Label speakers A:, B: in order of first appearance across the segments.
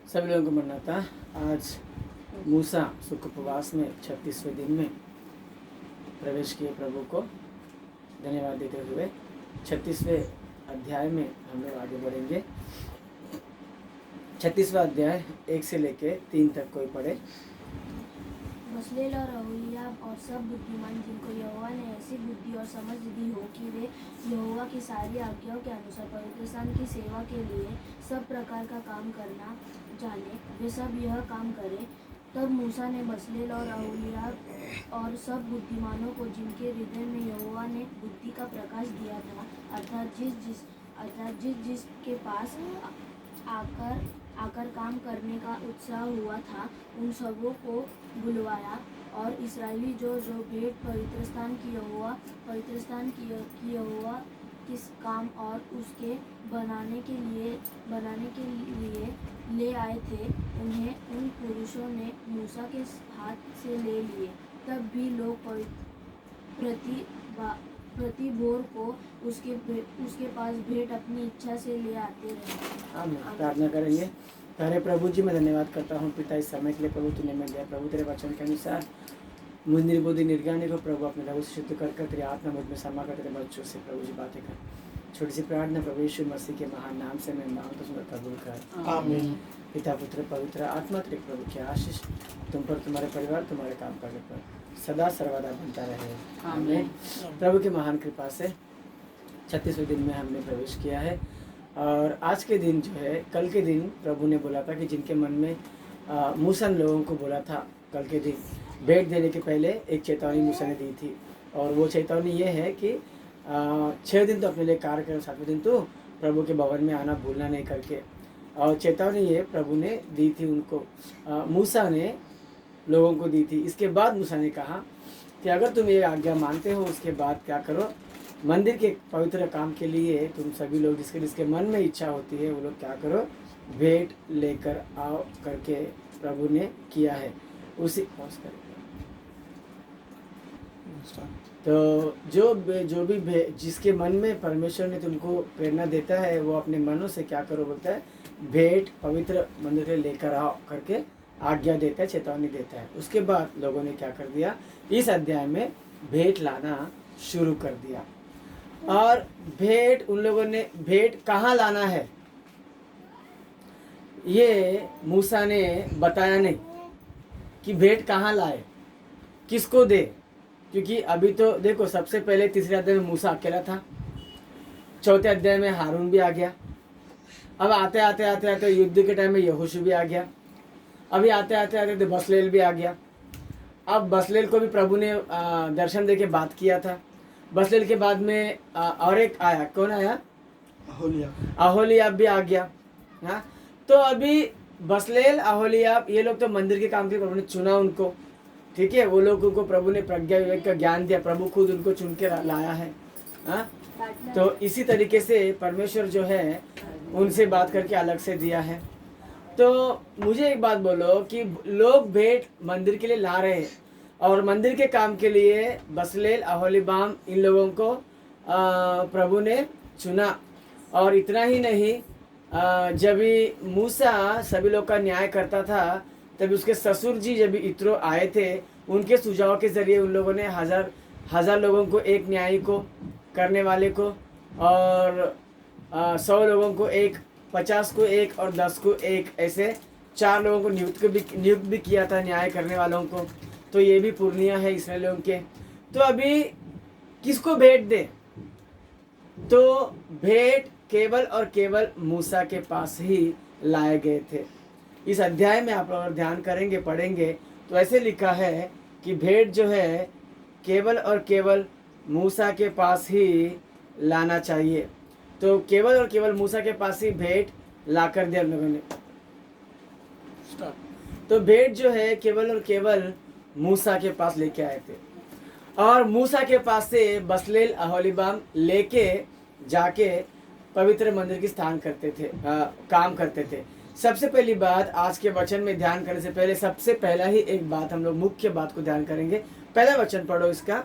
A: सभी लोगों को मनाता। आज मूसा सुख उपवास में 36वें दिन में प्रवेश किए। प्रभु को धन्यवाद देते हुए 36वें अध्याय में हम लोग आगे बढ़ेंगे। 36वां अध्याय 1 से लेके 3 तक कोई पढ़े।
B: बसलेल और अहोलियाब और सब बुद्धिमान जिनको यहोवा ने ऐसी बुद्धि और समझ दी हो कि वे यहोवा की सारी आज्ञाओं के अनुसार पवित्रस्थान की सेवा के लिए सब प्रकार का काम करना जाने, वे सब यह काम करें। तब मूसा ने बसलेल और अहोलियाब और सब बुद्धिमानों को जिनके हृदय में यहोवा ने बुद्धि का प्रकाश दिया था, अर्थात जिस जिसके पास आकर काम करने का उत्साह हुआ था, उन सबों को बुलवाया। और इस्राएली जो भेंट पवित्रस्थान की यहोवा किस काम और उसके बनाने के लिए ले आए थे, उन्हें उन पुरुषों ने मूसा के हाथ से ले लिए। तब भी लोग प्रति भोर को उसके पास भेंट अपनी इच्छा से ले आते रहे।
A: आमीन। प्रार्थना करेंगे। तारे प्रभु जी, मैं धन्यवाद करता हूँ पिता इस समय के लिए। प्रभु तूने मिल दिया। प्रभु तेरे वचन के अनुसार मुझ निर्बोधि निर्ज्ञानी को प्रभु अपने लहू से शुद्ध कर तेरी आत्मा मुझ में समा कर तेरे बच्चों से प्रभु जी बातें कर। छोटी सी प्रार्थना प्रभु यीशु मसीह के महान नाम से मैं मांगता हूँ, कबूल कर।
C: आमीन।
A: पिता पुत्र पवित्र आत्मा तेरे प्रभु की आशीष तुम पर, तुम्हारे परिवार, तुम्हारे काम काज पर सदा सर्वदा बनता रहे। आमीन। प्रभु की महान कृपा से 36वें दिन में हमने प्रवेश किया है। और आज के दिन जो है, कल के दिन प्रभु ने बोला था कि जिनके मन में मूसा ने लोगों को बोला था, कल के दिन भेंट देने के पहले एक चेतावनी मूसा ने दी थी। और वो चेतावनी ये है कि 6 दिन तो अपने लिए कार्य करो, 7वें दिन तो प्रभु के भवन में आना भूलना नहीं करके। और चेतावनी ये प्रभु ने दी थी उनको, मूसा ने लोगों को दी थी। इसके बाद मूसा ने कहा कि अगर तुम ये आज्ञा मानते हो, उसके बाद क्या करो, मंदिर के पवित्र काम के लिए तुम सभी लोग जिसके मन में इच्छा होती है वो लोग क्या करो, भेंट लेकर आओ करके प्रभु ने किया है। उसी तो जो भी जिसके मन में परमेश्वर ने तुमको प्रेरणा देता है, वो अपने मनों से क्या करो बोलता है, भेंट पवित्र मंदिर के लेकर आओ करके आज्ञा देता है, चेतावनी देता है। उसके बाद लोगों ने क्या कर दिया, इस अध्याय में भेंट लाना शुरू कर दिया। और भेंट उन लोगों ने भेंट कहाँ लाना है ये मूसा ने बताया नहीं कि भेंट कहाँ लाए, किसको दे। क्योंकि अभी तो देखो, सबसे पहले तीसरे अध्याय में मूसा अकेला था, चौथे अध्याय में हारून भी आ गया। अब आते आते युद्ध के टाइम में यहोशू भी आ गया। अभी आते आते बसलेल भी आ गया। अब बसलेल को भी प्रभु ने दर्शन देके बात किया था। बसलेल के बाद में और एक आया, कौन आया, अहोलियाब भी आ गया। हाँ, तो अभी बसलेल अहोलियाब ये लोग तो मंदिर के काम के प्रभु ने चुना उनको, ठीक है। वो लोगों को प्रभु ने प्रज्ञा विवेक का ज्ञान दिया, प्रभु खुद उनको चुन के लाया है। हाँ, तो इसी तरीके से परमेश्वर जो है उनसे बात करके अलग से दिया है। तो मुझे एक बात बोलो कि लोग भेंट मंदिर के लिए ला रहे हैं, और मंदिर के काम के लिए बसलेल अहोलिबाम इन लोगों को प्रभु ने चुना। और इतना ही नहीं, जब मूसा सभी लोग का न्याय करता था, तब उसके ससुर जी जब इत्रो आए थे, उनके सुझाव के जरिए उन लोगों ने हजार लोगों को, एक न्यायी को करने वाले को, और 100 लोगों को एक, 50 को एक, और 10 को एक, ऐसे 4 लोगों को नियुक्त भी किया था न्याय करने वालों को। तो ये भी पूर्णिया है इस्राएलियों के। तो अभी किसको भेंट दे, तो भेंट केवल और केवल मूसा के पास ही लाए गए थे। इस अध्याय में आप अगर ध्यान करेंगे, पढ़ेंगे, तो ऐसे लिखा है कि भेंट जो है केवल और केवल मूसा के पास ही लाना चाहिए। तो केवल और केवल मूसा के पास ही भेंट ला कर दिया लोगों ने। तो भेंट जो है केवल और केवल मूसा के पास लेके आए थे, और मूसा के पास से बसलेल अहोलिबाम लेके जाके पवित्र मंदिर की स्थान करते थे, काम करते थे। सबसे पहली बात, आज के वचन में ध्यान करने से पहले सबसे पहला ही एक बात हम लोग मुख्य बात को ध्यान करेंगे। पहला वचन पढ़ो इसका।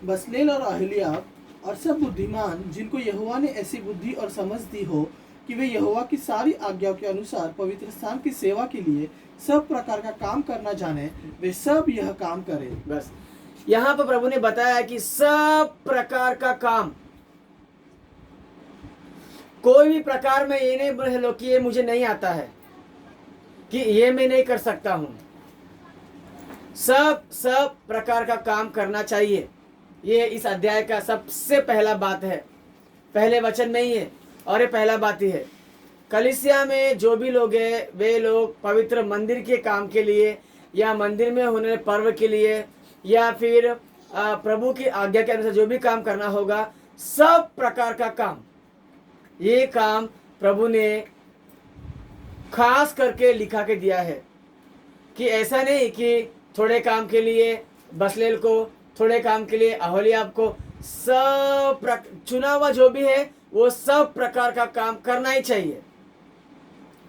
C: बसलेल और अहोलियाब और सब बुद्धिमान जिनको यहोवा ने ऐसी बुद्धि और समझ दी हो कि वे यहोवा की सारी आज्ञाओं के अनुसार पवित्र स्थान की सेवा के लिए सब प्रकार का काम करना जाने, वे सब यह काम करें।
A: बस यहाँ पर प्रभु ने बताया कि सब प्रकार का काम, कोई भी प्रकार में ये नहीं बोल लो कि ये मुझे नहीं आता है, कि ये मैं नहीं कर सकता हूं। सब प्रकार का काम करना चाहिए। ये इस अध्याय का सबसे पहला बात है, पहले वचन में ही है और ये पहला बात ही है। कलीसिया में जो भी लोग हैं वे लोग पवित्र मंदिर के काम के लिए या मंदिर में होने वाले पर्व के लिए या फिर प्रभु की आज्ञा के अनुसार जो भी काम करना होगा, सब प्रकार का काम, ये काम प्रभु ने खास करके लिखा के दिया है। कि ऐसा नहीं कि थोड़े काम के लिए बसलेल को, थोड़े काम के लिए ओहोलीयाब को, सब चुना हुआ जो भी है वो सब प्रकार का काम करना ही चाहिए।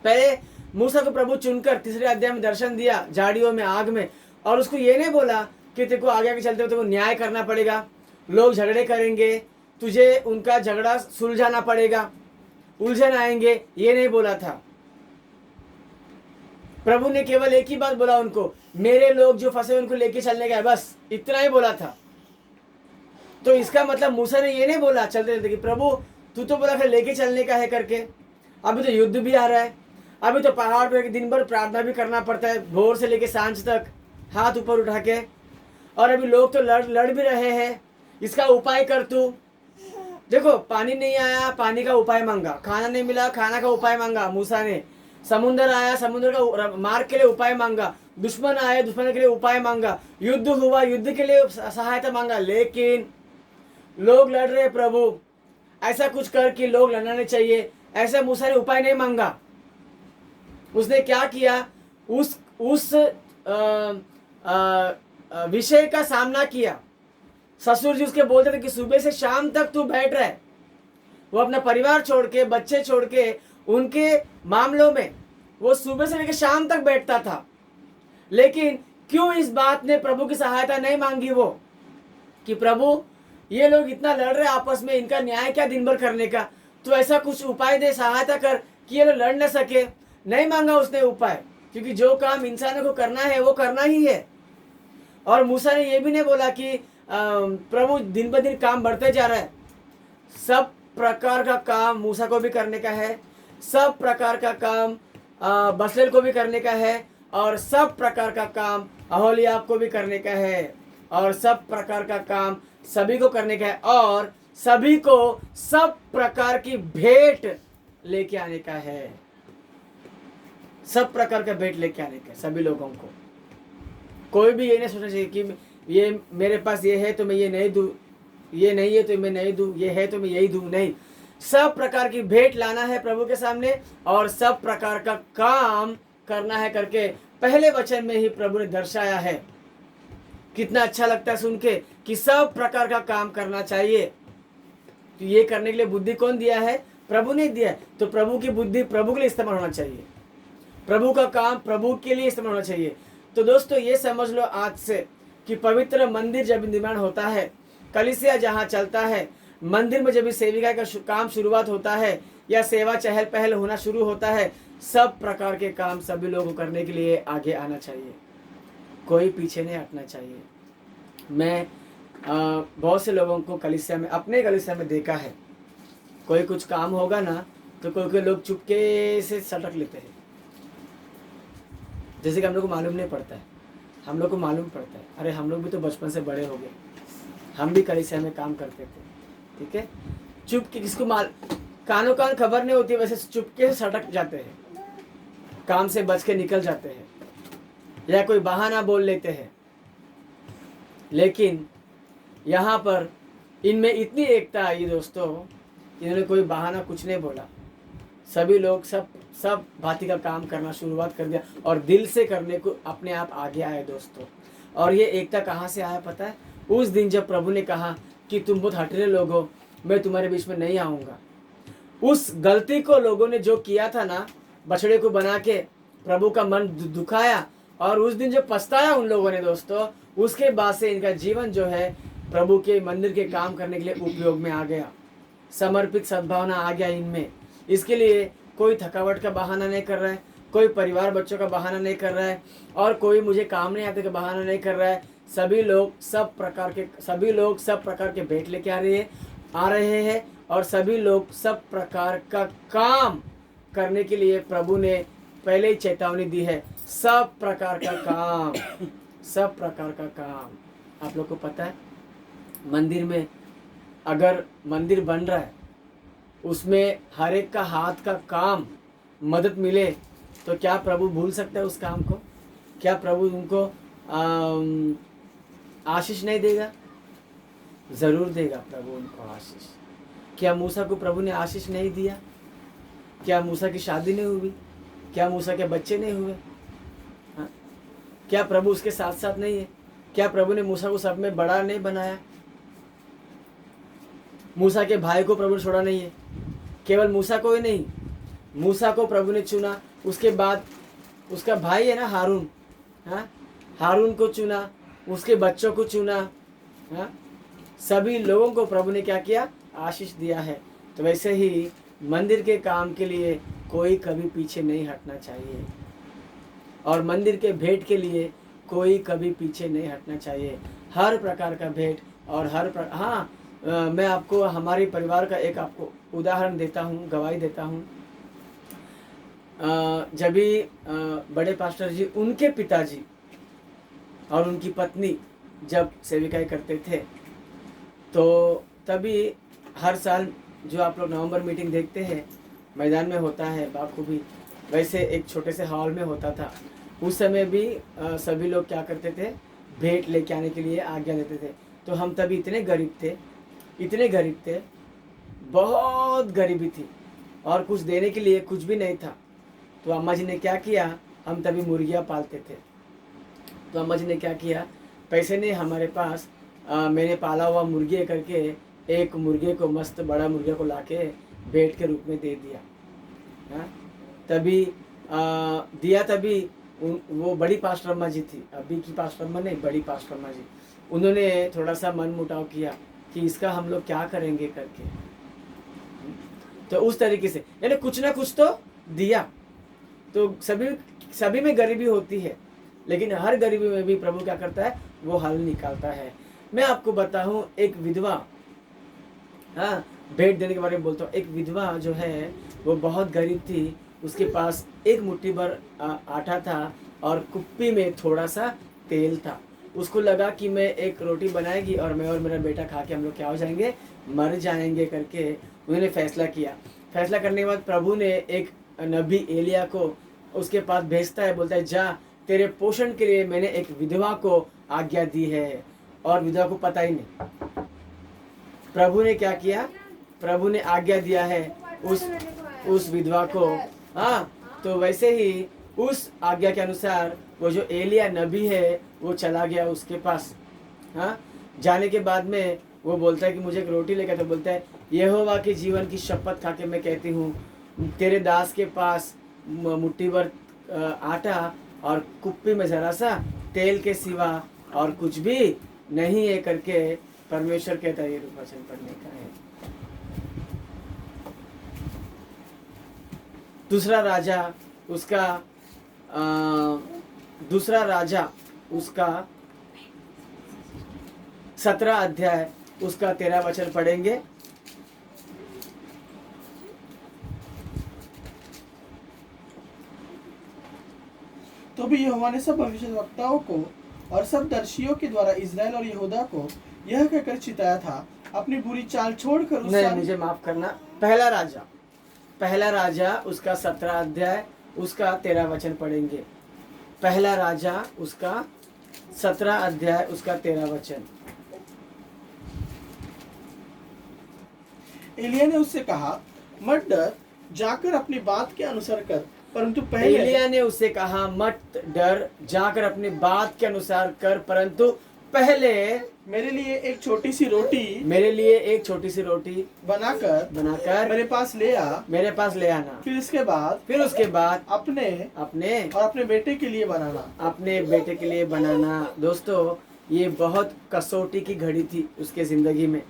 A: पहले मूसा को प्रभु चुनकर तीसरे अध्याय में दर्शन दिया झाड़ियों में, आग में, और उसको ये नहीं बोला कि तेरे को आगे आगे चलते हुए तेरे को न्याय करना पड़ेगा, लोग झगड़े करेंगे, तुझे उनका झगड़ा सुलझाना पड़ेगा, उलझन आएंगे, ये नहीं बोला था। प्रभु ने केवल एक ही बात बोला उनको, मेरे लोग जो फंसे उनको लेके चलने का है, बस इतना ही बोला था। तो इसका मतलब मूसा ने ये नहीं बोला चलते चलते कि प्रभु तू तो बोला फिर लेके चलने का है करके, अभी तो युद्ध भी आ रहा है, अभी तो पहाड़ पे दिन भर प्रार्थना भी करना पड़ता है, भोर से लेके सांझ तक हाथ ऊपर उठा के, और अभी लोग तो लड़ भी रहे हैं, इसका उपाय कर तू। देखो पानी नहीं आया, पानी का उपाय मांगा, खाना नहीं मिला, खाना का उपाय मांगा मूसा ने, समुद्र आया, समुद्र का मार्ग के लिए उपाय मांगा, दुश्मन आए, दुश्मन के लिए उपाय मांगा, युद्ध हुआ, युद्ध के लिए सहायता मांगा, लेकिन लोग लड़ रहे प्रभु ऐसा कुछ कर कि लोग लड़ना नहीं चाहिए, ऐसा मूसा ने उपाय नहीं मांगा। उसने क्या किया, उस विषय का सामना किया। ससुर जी उसके बोलते थे कि सुबह से शाम तक तू बैठ रहा है, वो अपना परिवार छोड़ के, बच्चे छोड़ के, उनके मामलों में वो सुबह से लेकर शाम तक बैठता था। लेकिन क्यों इस बात ने प्रभु की सहायता नहीं मांगी वो, कि प्रभु ये लोग इतना लड़ रहे आपस में, इनका न्याय क्या दिन भर करने का, तो ऐसा कुछ उपाय दे, सहायता कर कि ये लोग लड़ न सके। नहीं मांगा उसने उपाय, क्योंकि जो काम इंसानों को करना है वो करना ही है। और मूसा ने ये भी नहीं बोला कि प्रभु दिन ब दिन काम बढ़ते जा रहा है, सब प्रकार का काम मूसा को भी करने का है, सब प्रकार का काम बसलेल को भी करने का है, और सब प्रकार का काम ओहोलीयाब को भी करने का है, और सब प्रकार का काम सभी को करने का है, और सभी को सब प्रकार की भेंट लेके आने का है, सब प्रकार का भेंट लेके आने का है सभी लोगों को। कोई भी ये नहीं सोचना चाहिए कि ये मेरे पास ये है तो मैं ये नहीं दूं, ये नहीं है तो मैं नहीं दूं, ये है तो मैं यही दूं, नहीं, सब प्रकार की भेंट लाना है प्रभु के सामने और सब प्रकार का काम करना है करके पहले वचन में ही प्रभु ने दर्शाया है। कितना अच्छा लगता है सुन के कि सब प्रकार का काम करना चाहिए। तो ये करने के लिए बुद्धि कौन दिया है? प्रभु ने दिया है। तो प्रभु की बुद्धि प्रभु के लिए इस्तेमाल होना चाहिए, प्रभु का काम प्रभु के लिए इस्तेमाल होना चाहिए। तो दोस्तों ये समझ लो आज से कि पवित्र मंदिर जब निर्माण होता है, कलीसिया जहाँ चलता है, मंदिर में जब सेविका का काम शुरुआत होता है या सेवा चहल पहल होना शुरू होता है, सब प्रकार के काम सभी लोगों को करने के लिए आगे आना चाहिए, कोई पीछे नहीं हटना चाहिए। मैं बहुत से लोगों को कलीसिया में, अपने कलीसिया में देखा है, कोई कुछ काम होगा ना तो कोई लोग चुपके से सटक लेते हैं, जैसे कि हम लोग को मालूम नहीं पड़ता है। हम लोग को मालूम पड़ता है, अरे हम लोग भी तो बचपन से बड़े हो गए, हम भी कलीसिया में काम करते थे, ठीक है। चुप के किसको कानों कान खबर नहीं होती, वैसे चुपके से सटक जाते हैं, काम से बच के निकल जाते हैं या कोई बहाना बोल लेते हैं। लेकिन यहाँ पर इनमें इतनी एकता आई दोस्तों, इन्होंने कोई बहाना कुछ नहीं बोला, सभी लोग सब भांति का काम करना शुरुआत कर दिया और दिल से करने को अपने आप आगे आए दोस्तों। और ये एकता कहाँ से आया पता है? उस दिन जब प्रभु ने कहा कि तुम बहुत हटरे लोग हो, मैं तुम्हारे बीच में नहीं आऊँगा। उस गलती को लोगों ने जो किया था ना, बछड़े को बना के प्रभु का मन दुखाया, और उस दिन जो पछताया उन लोगों ने दोस्तों, उसके बाद से इनका जीवन जो है प्रभु के मंदिर के काम करने के लिए उपयोग में आ गया, समर्पित सद्भावना आ गया इनमें, इसके लिए कोई थकावट का बहाना नहीं कर रहा है, कोई परिवार बच्चों का बहाना नहीं कर रहा है, और कोई मुझे काम नहीं आते का बहाना नहीं कर रहा है। सभी लोग सब प्रकार के भेंट लेके आ रहे हैं, और सभी लोग सब प्रकार का काम करने के लिए प्रभु ने पहले ही चेतावनी दी है। सब प्रकार का काम, सब प्रकार का काम। आप लोग को पता है, मंदिर में अगर मंदिर बन रहा है, उसमें हर एक का हाथ का काम मदद मिले, तो क्या प्रभु भूल सकता है उस काम को? क्या प्रभु उनको आशीष नहीं देगा? जरूर देगा प्रभु उनको आशीष। क्या मूसा को प्रभु ने आशीष नहीं दिया? क्या मूसा की शादी नहीं हुई? क्या मूसा के बच्चे नहीं हुए? हाँ? क्या प्रभु उसके साथ साथ नहीं है? क्या प्रभु ने मूसा को सब में बड़ा नहीं बनाया? मूसा के भाई को प्रभु ने छोड़ा नहीं है। केवल मूसा को ही नहीं, मूसा को प्रभु ने चुना, उसके बाद उसका भाई है ना हारून, हाँ, हारून को चुना, उसके बच्चों को चुना, हाँ, सभी लोगों को प्रभु ने क्या किया? आशीष दिया है। तो वैसे ही मंदिर के काम के लिए कोई कभी पीछे नहीं हटना चाहिए, और मंदिर के भेंट के लिए कोई कभी पीछे नहीं हटना चाहिए। हर प्रकार का भेंट और मैं आपको हमारे परिवार का एक आपको उदाहरण देता हूँ, गवाही देता हूँ। जब भी बड़े पास्टर जी, उनके पिताजी और उनकी पत्नी जब सेविकाई करते थे, तो तभी हर साल जो आप लोग नवंबर मीटिंग देखते हैं, मैदान में होता है बाखूबी, वैसे एक छोटे से हॉल में होता था। उस समय भी सभी लोग क्या करते थे? भेंट लेके आने के लिए आज्ञा देते थे। तो हम तभी इतने गरीब थे, बहुत गरीबी थी, और कुछ देने के लिए कुछ भी नहीं था। तो अम्मा जी ने क्या किया? हम तभी मुर्गियाँ पालते थे। तो अम्मा जी ने क्या किया? पैसे नहीं हमारे पास, मैंने पाला हुआ मुर्गी करके एक मुर्गे को, मस्त बड़ा मुर्गे को लाके भेंट के रूप में दे दिया। हाँ, तभी दिया, तभी वो बड़ी पास्टर अम्मा जी थी, अभी की पास्टर अम्मा नहीं, बड़ी पास्टर अम्मा जी, उन्होंने थोड़ा सा मन मुटाव किया कि इसका हम लोग क्या करेंगे करके। तो उस तरीके से यानी कुछ ना कुछ तो दिया। तो सभी में गरीबी होती है, लेकिन हर गरीबी में भी प्रभु क्या करता है? वो हल निकालता है। मैं आपको बताऊं, एक विधवा, हाँ, भेंट देने के बारे में बोलता हूँ। एक विधवा जो है वो बहुत गरीब थी, उसके पास एक मुट्ठी भर आटा था और कुप्पी में थोड़ा सा तेल था। उसको लगा कि मैं एक रोटी बनाएगी और मैं और मेरा बेटा खा के हम लोग क्या हो जाएंगे? मर जाएंगे करके उन्होंने फैसला किया। फैसला करने के बाद प्रभु ने एक नबी एलिया को उसके पास भेजता है, बोलता है जा, तेरे पोषण के लिए मैंने एक विधवा को आज्ञा दी है। और विधवा को पता ही नहीं। प्रभु ने क्या किया? प्रभु ने आज्ञा दिया है उस विधवा को। हाँ, तो वैसे ही उस आज्ञा के अनुसार वो जो एलिया नबी है वो चला गया उसके पास। हाँ, जाने के बाद में वो बोलता है कि मुझे एक रोटी लेकर, तो बोलता है यहोवा के जीवन की शपथ खा के मैं कहती हूँ, तेरे दास के पास मुट्ठी भर आटा और कुप्पी में जरा सा तेल के सिवा और कुछ भी नहीं है करके परमेश्वर कहता है। ये वचन पढ़ने का है। दूसरा राजा उसका 17 अध्याय उसका 13 वचन पढ़ेंगे।
C: तो भी यहोवा ने सब भविष्यवक्ताओं को और सब दर्शियों के द्वारा इज़राइल और यहूदा को यह कहकर चिताया था, अपनी बुरी चाल छोड़कर
A: नहीं, मुझे माफ करना। पहला राजा उसका 17 अध्याय उसका 13 वचन पढ़ेंगे। पहला राजा उसका 17 अध्याय उसका 13 वचन।
C: एलिया ने उससे कहा, मत डर, जाकर अपनी बात के अनुसार कर, परंतु पहले
A: एलिया ने उससे कहा, मत डर, जाकर अपनी बात के अनुसार कर, परंतु पहले
C: मेरे लिए एक छोटी सी रोटी बनाकर मेरे पास ले आना। फिर उसके बाद अपने बेटे के लिए बनाना।
A: दोस्तों, ये बहुत कसौटी की घड़ी थी उसके जिंदगी में।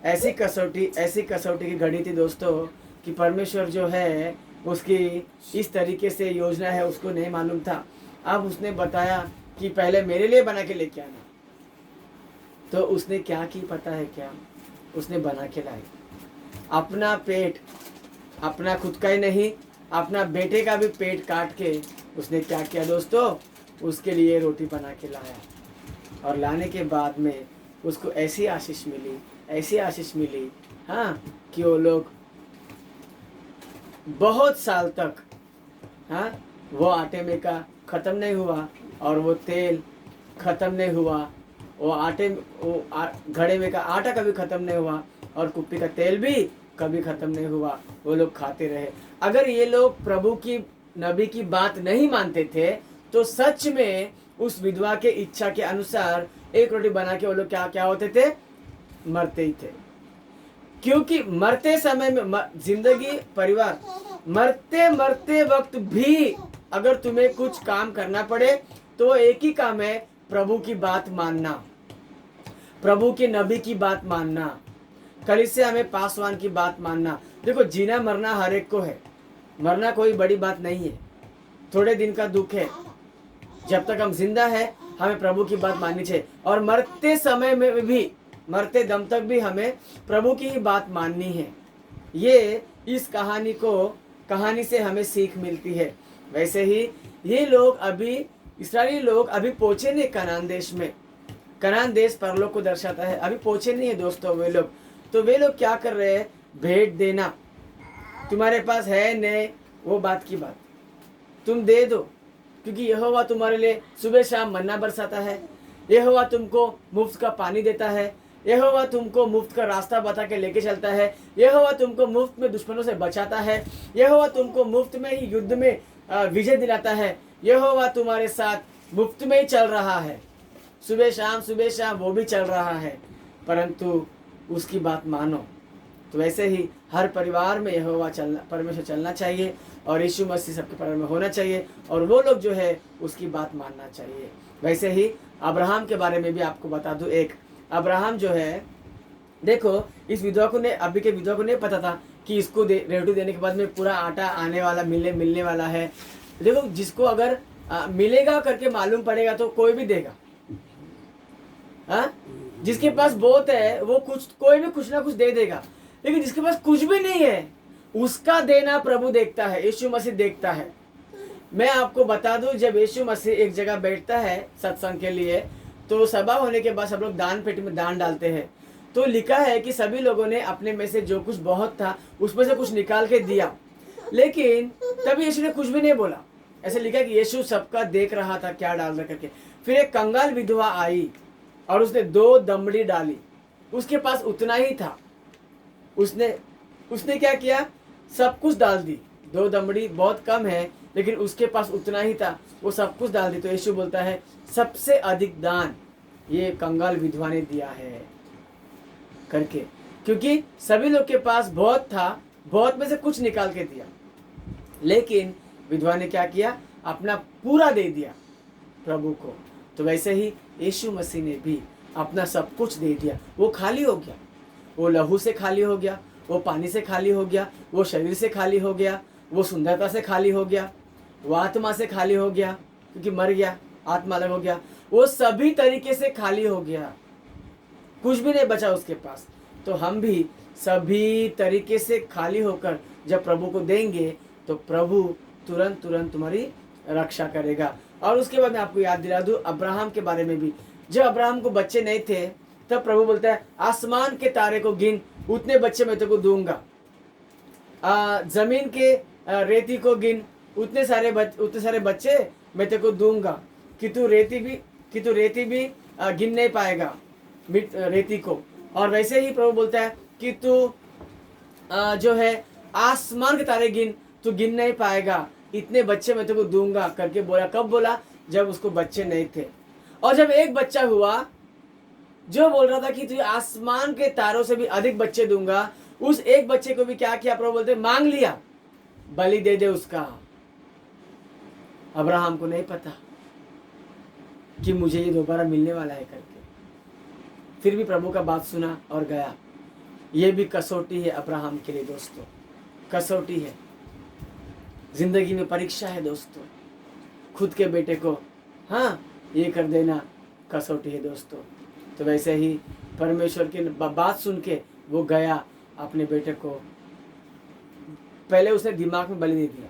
A: ऐसी कसौटी की घड़ी थी दोस्तों, कि परमेश्वर जो है उसकी इस तरीके से योजना है उसको नहीं मालूम था। अब उसने बताया कि पहले मेरे लिए बना के लेके आना। तो उसने क्या की पता है क्या? उसने बना के लाई। अपना पेट, अपना खुद का ही नहीं, अपना बेटे का भी पेट काट के उसने क्या किया दोस्तों? उसके लिए रोटी बना के लाया। और लाने के बाद में उसको ऐसी आशीष मिली, ऐसी आशीष मिली, हाँ, कि वो लोग बहुत साल तक, हाँ, वो आटे में का ख़त्म नहीं हुआ और वो तेल ख़त्म नहीं हुआ, वो घड़े में का आटा कभी ख़त्म नहीं हुआ और कुप्पी का तेल भी कभी ख़त्म नहीं हुआ। वो लोग खाते रहे। अगर ये लोग प्रभु की, नबी की बात नहीं मानते थे तो सच में उस विधवा के इच्छा के अनुसार एक रोटी बना के वो लोग क्या क्या होते थे? मरते ही थे। क्योंकि मरते समय में जिंदगी, परिवार, मरते मरते वक्त भी अगर तुम्हें कुछ काम करना पड़े तो एक ही काम है, प्रभु की बात मानना, प्रभु के नबी की बात मानना, कलीसिया में पासवान की बात मानना। देखो, जीना मरना हर एक को है, मरना कोई बड़ी बात नहीं है, थोड़े दिन का दुख है। जब तक हम जिंदा है हमें प्रभु की बात माननी चाहिए और मरते समय में भी, मरते दम तक भी हमें प्रभु की ही बात माननी है। ये इस कहानी से हमें सीख मिलती है। वैसे ही ये लोग अभी, इस्राएली लोग अभी पहुंचे नहीं कनान देश में। कनान देश परलोक को दर्शाता है, अभी पहुंचे नहीं है दोस्तों वे लोग। तो वे लोग क्या कर रहे हैं? भेंट देना। तुम्हारे पास है नहीं, वो बात की बात, तुम दे दो, क्योंकि यहोवा तुम्हारे लिए सुबह शाम मन्ना बरसाता है, यहोवा तुमको मुफ्त का पानी देता है, यहोवा तुमको मुफ्त का रास्ता बता के लेके चलता है, यहोवा तुमको मुफ्त में दुश्मनों से बचाता है, यहोवा तुमको मुफ्त में ही युद्ध में विजय दिलाता है, यहोवा तुम्हारे साथ मुफ्त में ही चल रहा है, सुबह शाम वो भी चल रहा है, परंतु उसकी बात मानो। तो वैसे ही हर परिवार में यहोवा परमेश्वर चलना चाहिए और यीशु मसीह सबके परिवार में होना चाहिए और वो लोग जो है उसकी बात मानना चाहिए। वैसे ही अब्राहम के बारे में भी आपको बता दूं। एक अब्राहम जो है, देखो, इस विधवा को ने, अभी के विधवा को नहीं पता था कि इसको रोटी देने के बाद में पूरा आटा आने वाला, मिलने वाला है। देखो, जिसको अगर मिलेगा करके मालूम पड़ेगा तो कोई भी देगा, हाँ? जिसके पास बहुत है वो कोई भी कुछ ना कुछ दे देगा, लेकिन जिसके पास कुछ भी नहीं है उसका देना प्रभु देखता है, यीशु मसीह देखता है। मैं आपको बता दूं, जब यीशु मसीह एक जगह बैठता है सत्संग के लिए तो सभा होने के बाद सब लोग दान पेटी में दान डालते हैं। तो लिखा है कि सभी लोगों ने अपने में से जो कुछ बहुत था उसमें से कुछ निकाल के दिया, लेकिन तभी यीशु ने कुछ भी नहीं बोला। ऐसे लिखा है कि यीशु सबका देख रहा था क्या डाल रहा करके। फिर एक कंगाल विधवा आई और उसने 2 दमड़ी डाली, उसके पास उतना ही था, उसने क्या किया? सब कुछ डाल दी। 2 दमड़ी बहुत कम है, लेकिन उसके पास उतना ही था, वो सब कुछ डाल दी। तो यीशु बोलता है सबसे अधिक दान ये कंगाल विधवा ने दिया है करके, क्योंकि सभी लोग के पास बहुत था, बहुत में से कुछ निकाल के दिया, लेकिन विधवा ने क्या किया? अपना पूरा दे दिया प्रभु को। तो वैसे ही यीशु मसीह ने भी अपना सब कुछ दे दिया। वो खाली हो गया, वो लहू से खाली हो गया, वो पानी से खाली हो गया, वो शरीर से खाली हो गया, वो सुंदरता से खाली हो गया, वो आत्मा से खाली हो गया, क्योंकि मर गया, आत्मा अलग हो गया, वो सभी तरीके से खाली हो गया, कुछ भी नहीं बचा उसके पास। तो हम भी सभी तरीके से खाली होकर जब प्रभु को देंगे तो प्रभु तुरंत तुम्हारी रक्षा करेगा। और उसके बाद मैं आपको याद दिला दूं अब्राहम के बारे में भी। जब अब्राहम को बच्चे नहीं थे तब प्रभु बोलता है आसमान के तारे को गिन, उतने बच्चे मैं तेको दूंगा, जमीन के रेती को गिन, उतने सारे बच्चे मैं तेको दूंगा, कि तू रेती भी गिन नहीं पाएगा रेती को। और वैसे ही प्रभु बोलता है कि तू जो है आसमान के तारे गिन, तू गिन नहीं पाएगा, इतने बच्चे मैं तेको दूंगा करके बोला। कब बोला? जब उसको बच्चे नहीं थे। और जब एक बच्चा हुआ जो बोल रहा था कि तुझे आसमान के तारों से भी अधिक बच्चे दूंगा, उस एक बच्चे को भी क्या किया? प्रभु बोलते मांग लिया, बलि दे दे उसका। अब्राहम को नहीं पता कि मुझे ये दोबारा मिलने वाला है करके, फिर भी प्रभु का बात सुना और गया। ये भी कसौटी है अब्राहम के लिए दोस्तों, कसौटी है, जिंदगी में परीक्षा है दोस्तों। खुद के बेटे को हाँ ये कर देना कसौटी है दोस्तों। तो वैसे ही परमेश्वर की बात सुन के वो गया अपने बेटे को, पहले उसने दिमाग में बलि दे दिया।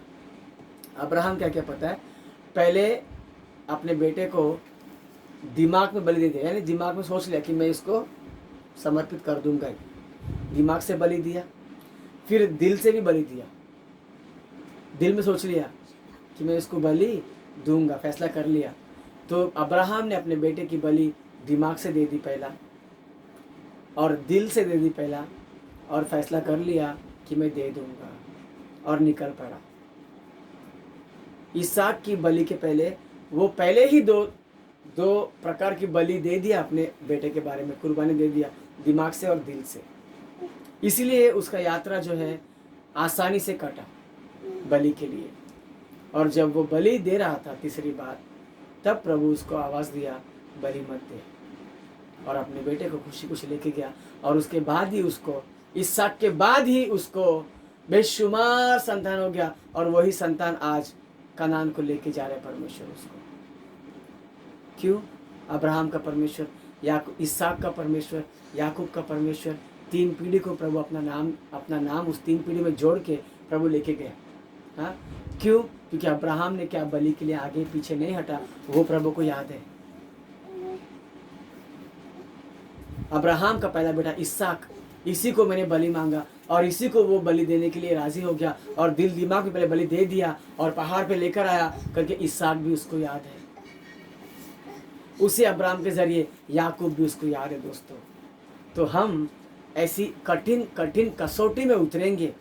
A: अब्राहम क्या क्या पता है, पहले अपने बेटे को दिमाग में बलि दे दिया, यानी दिमाग में सोच लिया कि मैं इसको समर्पित कर दूंगा। दिमाग से बलि दिया, फिर दिल से भी बलि दिया। दिल में सोच लिया कि मैं इसको बलि दूंगा, फैसला कर लिया। तो अब्राहम ने अपने बेटे की बलि दिमाग से दे दी पहला, और दिल से दे दी पहला, और फैसला कर लिया कि मैं दे दूंगा, और निकल पड़ा। इसहाक की बलि के पहले वो पहले ही दो प्रकार की बलि दे दिया अपने बेटे के बारे में, कुर्बानी दे दिया दिमाग से और दिल से। इसीलिए उसका यात्रा जो है आसानी से कटा बलि के लिए। और जब वो बलि दे रहा था तीसरी बार, तब प्रभु उसको आवाज़ दिया, बलि मत दे, और अपने बेटे को खुशी खुशी लेके गया। और उसके बाद ही उसको, इसहाक के बाद ही उसको बेशुमार संतान हो गया, और वही संतान आज कनान को लेके जा रहे परमेश्वर उसको। क्यों? अब्राहम का परमेश्वर, इसहाक का परमेश्वर, याकूब का परमेश्वर, 3 पीढ़ी को प्रभु अपना नाम उस 3 पीढ़ी में जोड़ के प्रभु लेके गया। हाँ, क्यों? क्योंकि अब्राहम ने क्या बलि के लिए आगे पीछे नहीं हटा, वो प्रभु को याद है। अब्राहम का पहला बेटा इसहाक, इसी को मैंने बलि मांगा, और इसी को वो बलि देने के लिए राजी हो गया, और दिल दिमाग में पहले बलि दे दिया, और पहाड़ पे लेकर आया करके इसहाक भी उसको याद है। उसी अब्राहम के जरिए याकूब भी उसको याद है दोस्तों। तो हम ऐसी कठिन कठिन कसौटी में उतरेंगे,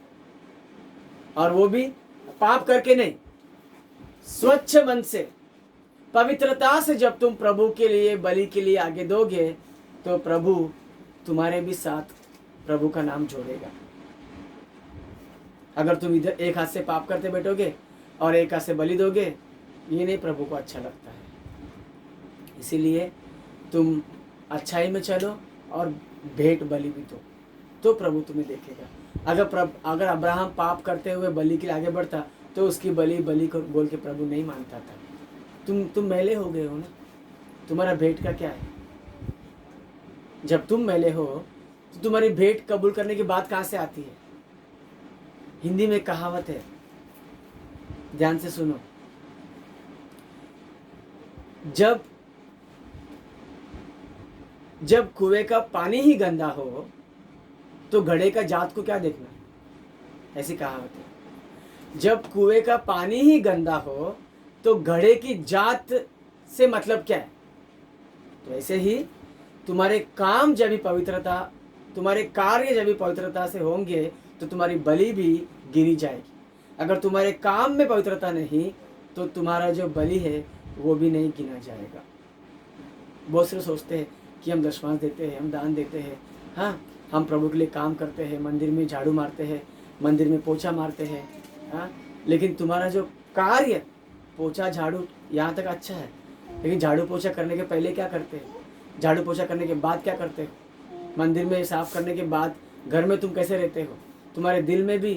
A: और वो भी पाप करके नहीं, स्वच्छ मन से, पवित्रता से। जब तुम प्रभु के लिए बलि के लिए आगे दोगे, तो प्रभु तुम्हारे भी साथ प्रभु का नाम जोड़ेगा। अगर तुम इधर एक हाथ से पाप करते बैठोगे और एक हाथ से बलि दोगे, ये नहीं प्रभु को अच्छा लगता है। इसीलिए तुम अच्छाई में चलो और भेंट बलि भी दो, तो प्रभु तुम्हें देखेगा। अगर अब्राहम पाप करते हुए बलि के लिए आगे बढ़ता, तो उसकी बलि को बोल के प्रभु नहीं मानता था। तुम मैले हो गए हो ना, तुम्हारा भेंट का क्या है? जब तुम मैले हो तो तुम्हारी भेंट कबूल करने की बात कहाँ से आती है? हिंदी में कहावत है, ध्यान से सुनो। जब कुएं का पानी ही गंदा हो, तो घड़े का जात को क्या देखना, ऐसी कहावत है। जब कुएं का पानी ही गंदा हो, तो घड़े की जात से मतलब क्या है? तो ऐसे ही तुम्हारे काम जब भी पवित्रता, तुम्हारे कार्य जब भी पवित्रता से होंगे, तो तुम्हारी बलि भी गिरी जाएगी। अगर तुम्हारे काम में पवित्रता नहीं, तो तुम्हारा जो बलि है वो भी नहीं गिना जाएगा। बहुत से सोचते हैं कि हम दशमांश देते हैं, हम दान देते हैं, हाँ, हम प्रभु के लिए काम करते हैं, मंदिर में झाड़ू मारते हैं, मंदिर में पोछा मारते हैं, हाँ, लेकिन तुम्हारा जो कार्य, पोछा झाड़ू यहाँ तक अच्छा है, लेकिन झाड़ू पोछा करने के पहले क्या करते हैं? झाड़ू पोछा करने के बाद क्या करते हो? मंदिर में साफ करने के बाद घर में तुम कैसे रहते हो? तुम्हारे दिल में भी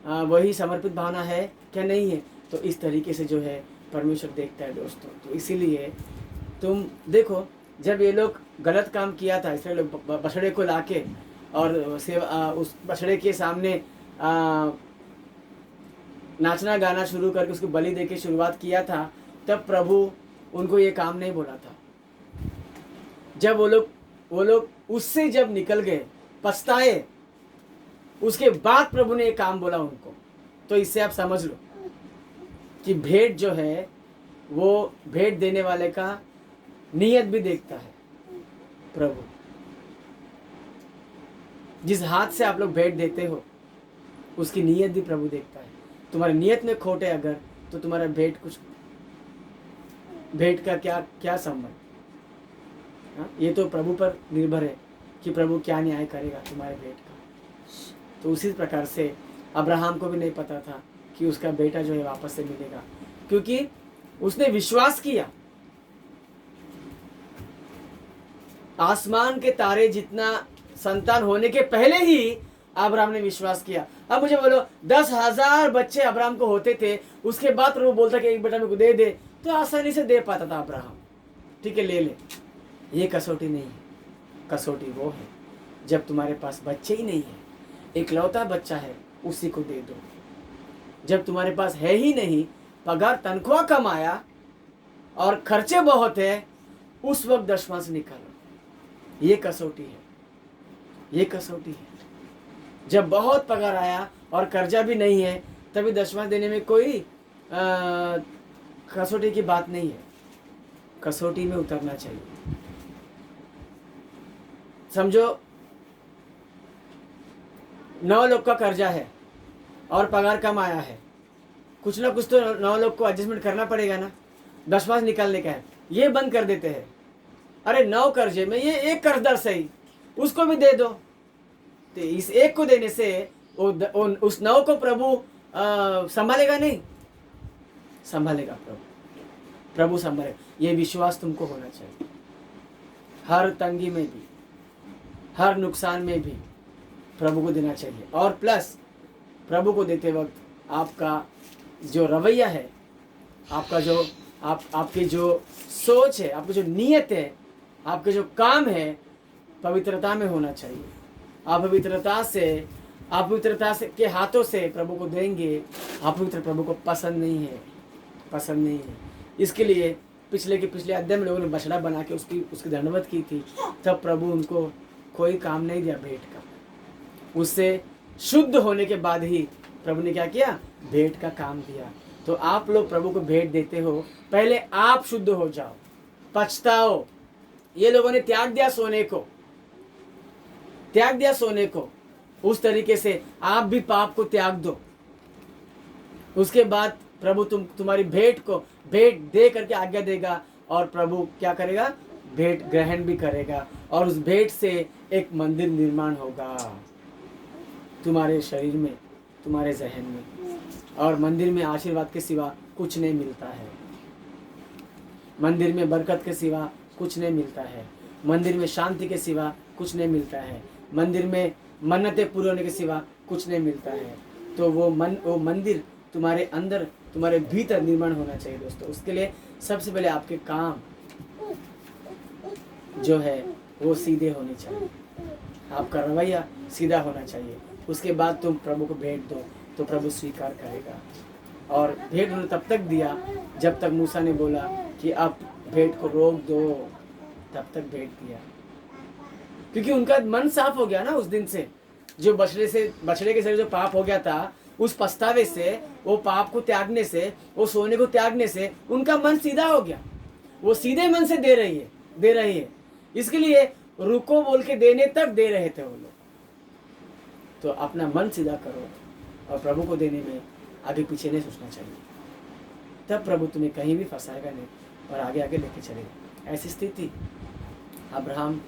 A: वही समर्पित भावना है क्या? नहीं है। तो इस तरीके से जो है परमेश्वर देखता है दोस्तों। तो इसीलिए तुम देखो, जब ये लोग गलत काम किया था, इसलिए लोग बछड़े को लाके और उस बछड़े के सामने नाचना गाना शुरू करके उसको बलि देके शुरुआत किया था, तब प्रभु उनको ये काम नहीं बोला था। जब वो लोग उससे जब निकल गए, पछताए, उसके बाद प्रभु ने ये काम बोला उनको। तो इससे आप समझ लो कि भेंट जो है वो भेंट देने वाले का नियत भी देखता है प्रभु। जिस हाथ से आप लोग भेंट देते हो, उसकी नियत भी प्रभु देखता है। तुम्हारी नियत में खोट है अगर, तो तुम्हारा भेंट का क्या संबंध? ये तो प्रभु पर निर्भर है कि प्रभु क्या न्याय करेगा तुम्हारे भेंट का। तो उसी प्रकार से अब्राहम को भी नहीं पता था कि उसका बेटा जो है वापस से मिलेगा, क्योंकि उसने विश्वास किया। आसमान के तारे जितना संतान होने के पहले ही अब्राहम ने विश्वास किया। अब मुझे बोलो 10,000 बच्चे अब्राहम को होते थे, उसके बाद प्रभु बोलता कि एक बेटा मेरे को दे दे, तो आसानी से दे पाता था अब्राहम। ठीक है, ले ले। ये कसौटी नहीं है। कसौटी वो है जब तुम्हारे पास बच्चे ही नहीं है, इकलौता बच्चा है, उसी को दे दो। जब तुम्हारे पास है ही नहीं, पगार तनख्वाह कम आया और खर्चे बहुत है, उस वक्त दशमांश निकालो। ये कसौटी है, ये कसौटी है। जब बहुत पगार आया और कर्जा भी नहीं है, तभी दशमांश देने में कोई कसौटी की बात नहीं है। कसौटी में उतरना चाहिए। समझो 9 लोग का कर्जा है और पगार कम आया है, कुछ ना कुछ तो 9 लोग को एडजस्टमेंट करना पड़ेगा ना, दशमांश निकालने का है। ये बंद कर देते हैं, अरे 9 कर्जे में ये एक कर्जदार सही, उसको भी दे दो। तो इस एक को देने से उस 9 को प्रभु संभालेगा नहीं, संभालेगा प्रभु संभालेगा। ये विश्वास तुमको होना चाहिए। हर तंगी में भी, हर नुकसान में भी प्रभु को देना चाहिए। और प्लस प्रभु को देते वक्त आपका जो रवैया है, आपका जो आपकी जो सोच है, आपकी जो नीयत है, आपके जो काम है, पवित्रता में होना चाहिए। आप पवित्रता से के हाथों से प्रभु को देंगे, आप पवित्र प्रभु को पसंद नहीं है, पसंद नहीं है। इसके लिए पिछले अध्याय में लोगों ने बछड़ा बना के उसकी दंडवत की थी, तब प्रभु उनको कोई काम नहीं दिया भेंट का। उससे शुद्ध होने के बाद ही प्रभु ने क्या किया, भेंट का काम दिया। तो आप लोग प्रभु को भेंट देते हो, पहले आप शुद्ध हो जाओ, पछताओ। ये लोगों ने त्याग दिया सोने को, त्याग दिया सोने को। उस तरीके से आप भी पाप को त्याग दो। उसके बाद प्रभु तुम्हारी भेंट को भेंट दे करके आज्ञा देगा, और प्रभु क्या करेगा, भेंट ग्रहण भी करेगा, और उस भेंट से एक मंदिर निर्माण होगा तुम्हारे शरीर में, तुम्हारे जहन में। और मंदिर में आशीर्वाद के सिवा कुछ नहीं मिलता है, मंदिर में बरकत के सिवा कुछ नहीं मिलता है, मंदिर में शांति के सिवा कुछ नहीं मिलता है, मंदिर में मन्नतें पूरी होने के सिवा कुछ नहीं मिलता है। तो वो मंदिर तुम्हारे अंदर, तुम्हारे भीतर निर्माण होना चाहिए दोस्तों। उसके लिए सबसे पहले आपके काम जो है वो सीधे होने चाहिए, आपका रवैया सीधा होना चाहिए। उसके बाद तुम प्रभु को भेंट दो तो प्रभु स्वीकार करेगा। और भेंट उन्होंने तब तक दिया जब तक मूसा ने बोला कि आप भेंट को रोक दो, तब तक भेंट दिया, क्योंकि उनका मन साफ हो गया ना उस दिन से। जो बछड़े के से जो पाप हो गया था, उस पछतावे से, वो पाप को त्यागने से, वो सोने को त्यागने से उनका मन सीधा हो गया। वो सीधे मन से दे रही है। इसके लिए रुको बोल के देने तक दे रहे थे वो लोग। तो अपना मन सीधा करो और प्रभु को देने में आगे पीछे नहीं सोचना चाहिए, तब प्रभु तुम्हें कहीं भी फंसाएगा नहीं और आगे आगे लेके चलेगा। ऐसी स्थिति अब्राहम,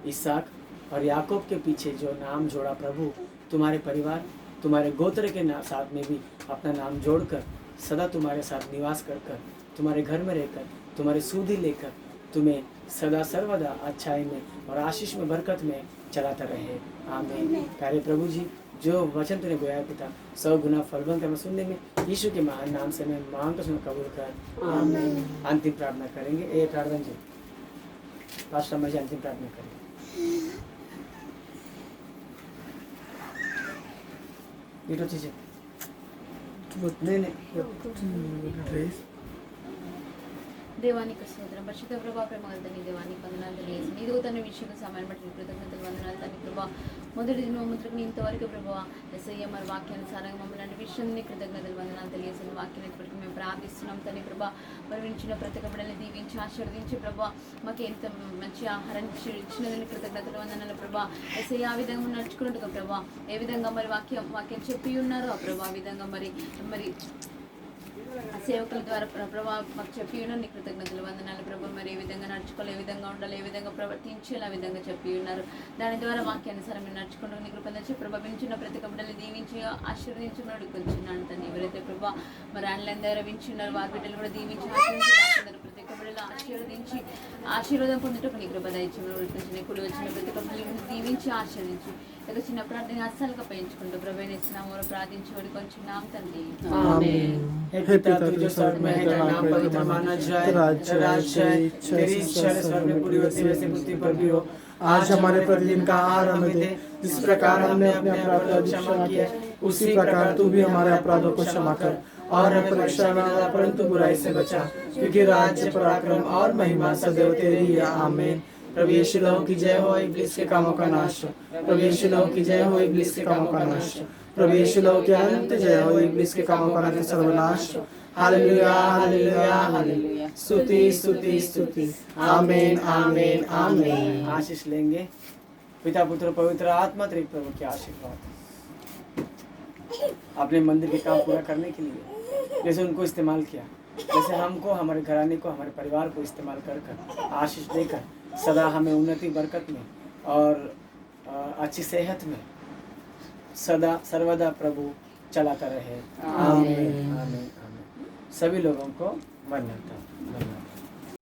A: इसहाक और याकूब के पीछे जो नाम जोड़ा प्रभु, तुम्हारे परिवार, तुम्हारे गोत्र के साथ में भी अपना नाम जोड़कर सदा तुम्हारे साथ निवास कर तुम्हारे घर में रहकर, तुम्हारी सुधि लेकर तुम्हें सदा सर्वदा अच्छाई में और आशीष में, बरकत में चलाता रहे। आमीन। प्यारे प्रभु जी, जो वचन तूने गोया पिता 100 गुना फलबन करना सुनने में, यीशु के महान नाम से मैं मांग कर सुन कबूल कर। आमीन। अंतिम प्रार्थना करेंगे। ए प्रार्थना जी, पास्टर मजी अंतिम प्रार्थना करेंगे। इटो चीज़ नहीं
D: దేవానికి స్తోత్రం. పరిశుద్ధ ప్రభా, ప్రేమగల తండ్రి, దేవానికి వందనాలు తెలియజేసి నీకు తన విషయం సమయం బట్టి కృతజ్ఞతలు వందనాలు తండ్రి ప్రభా. మొదటి దినముద్రకు ఇంతవరకు ప్రభా ఎస్ఐ మరి వాక్యానుసారంగా మమ్మల్ని అన్ని విషయాన్ని కృతజ్ఞతలు వందనాలు తెలియజేసిన వాక్యాన్ని ఇప్పటికీ మేము ప్రార్థిస్తున్నాం తండ్రి ప్రభా. మరి వినిచిన ప్రతి ఒక్క బిడ్డల్ని దీవించి ఆశీర్వదించి ప్రభా, మాకు ఎంత మంచి ఆహారం ఇచ్చినదని కృతజ్ఞతలు వందనాలు ప్రభా. ఎస్ఐ ఆ విధంగా నడుచుకున్నట్టుగా ప్రభా, ఏ విధంగా మరి వాక్యం చెప్పి ఉన్నారో ఆ ప్రభా, ఆ విధంగా మరి సేవకుల ద్వారా ప్రభా మాకు చెప్పి ఉన్నారు. నీ కృతజ్ఞతలు వందనాలు ప్రభా. మరి ఏ విధంగా నడుచుకోవాలి, ఏ విధంగా ఉండాలి, ఏ విధంగా ప్రవర్తించాలి, ఆ విధంగా చెప్పి ఉన్నారు. దాని ద్వారా వాక్యానుసారం మీరు నడుచుకుంటూ నీ కృపణించి ప్రభా, వింటున్న ప్రతి ఒక్క బిడ్డల్ని దీవించి ఆశీర్వదించున్నాడు కొంచున్నాను తండ్రి. ఎవరైతే ప్రభా మరి ఆన్లైన్ దగ్గర వింటున్నారు వారి బిడ్డలు కూడా దీవించి ఆశీర్వదించున్నారు. ప్రతి ఒక్క బిడ్డలు ఆశీర్వదించి ఆశీర్వాదం పొందుటకు నీ కృప దయచేసి కొంచెం కుడి వచ్చిన ప్రతి ఒక్క బిడ్డలను దీవించి ఆశీర్వదించి ఇక చిన్న ప్రార్థన అస్సలుగా పెంచుకుంటూ ప్రభు ఇస్తున్నాము ప్రార్థించి కొంచెం నామ తండ్రి
A: आमीन। हे पिता तू जो स्वर्ग में है, तेरा नाम पवित्र माना जाए, तेरा राज्य आए, तेरी इच्छा स्वर्ग में पूरी होती है वैसे पृथ्वी पर भी हो। आज हमारे प्रतिदिन का आहार हमें दे, जिस प्रकार हमने अपने अपराधों को क्षमा किया उसी प्रकार तू भी हमारे अपराधों को क्षमा कर, और हमें परीक्षा में न ला परंतु बुराई से बचा, क्योंकि राज्य पराक्रम और महिमा सदैव तेरी है। आमीन। प्रभु यीशु लोगों की जय हो, इब्लीस के कामों का नाश हो। प्रभु यीशु लोगों की जय हो, इब्लीस के कामों का नाश हो। प्रभु यीशु लोगों की अनंत जय हो, इब्लीस के कामों का अनंत सर्वनाश हो। हालेलुया हालेलुया हालेलुया, स्तुति स्तुति स्तुति। आमीन आमीन आमीन। आशीष लेंगे। पिता पुत्र पवित्र आत्मा त्रिएक प्रभु के आशीर्वाद अपने मंदिर के काम पूरा करने के लिए जैसे उनको इस्तेमाल किया, जैसे हमको, हमारे घराने को, हमारे परिवार को इस्तेमाल कर आशीष देकर सदा हमें उन्नति बरकत में और अच्छी सेहत में सदा सर्वदा प्रभु चलाता रहे। आमीन आमीन आमीन। सभी लोगों को वंदन।